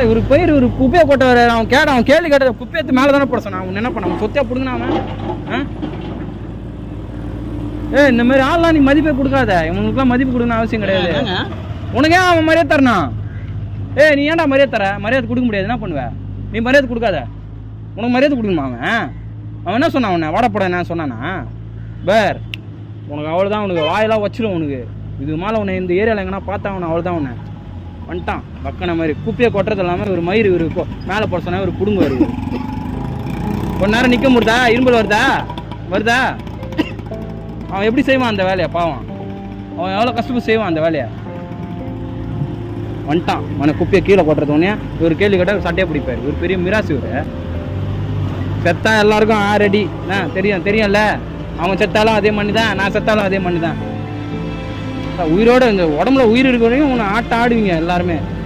இவருக்கு போய் ஒரு குப்பையை போட்ட அவன் கேள்வி கேட்ட குப்பையத்து மேலே தானே போட சொன்னான். அவன் என்ன பண்ண அவன் சொத்தியா பிடுங்கண்ணா அவன். இந்த மாதிரி ஆள்லாம் நீ மதிப்பே கொடுக்காத. இவனுக்குலாம் மதிப்பு கொடுக்கணும் அவசியம் கிடையாது. உனக்கே அவன் மரியாதை தரணும். நீ ஏன்டா மரியாதை தர? மரியாதை கொடுக்க முடியாது. என்ன பண்ணுவ நீ? மரியாதை கொடுக்காத. உனக்கு மரியாதை கொடுக்கணுமா? அவன் என்ன சொன்னான்? அவனை வாடப்பட என்ன சொன்னானா? பேர் உனக்கு அவ்வளோதான். உனக்கு வாயெல்லாம் வச்சிடும் உனக்கு. இது மேலே உன்னை இந்த ஏரியாவில் எங்கன்னா பார்த்தா அவனை அவ்வளோதான். உன்னை வந்துட்டான் வக்கன மாதிரி குப்பையை கொட்டுறது இல்லாமல் ஒரு மயிறு இருக்கும் மேலே போட சொன்னா ஒரு குடும்பம் வருது. கொஞ்ச நேரம் நிற்க முடியுதா? இரும்பல் வருதா? அவன் எப்படி செய்வான் அந்த வேலையை? பாவம், அவன் எவ்வளோ கஷ்டப்பட்டு செய்வான் அந்த வேலையை. வந்துட்டான் அவனை குப்பையை கீழே கொட்டுறது. உடனே ஒரு கேள்வி கேட்டால் சட்டையை பிடிப்பார். ஒரு பெரிய மிராசு. இவர் செத்தா எல்லாருக்கும் ரெடி தெரியும்ல. அவன் செத்தாலும் அதே மண்ணி தான், நான் செத்தாலும் அதே மண்ணி தான். உயிரோட இந்த உடம்புல உயிர் இருக்கிறவங்க உன்னை ஆடுவீங்க எல்லாருமே.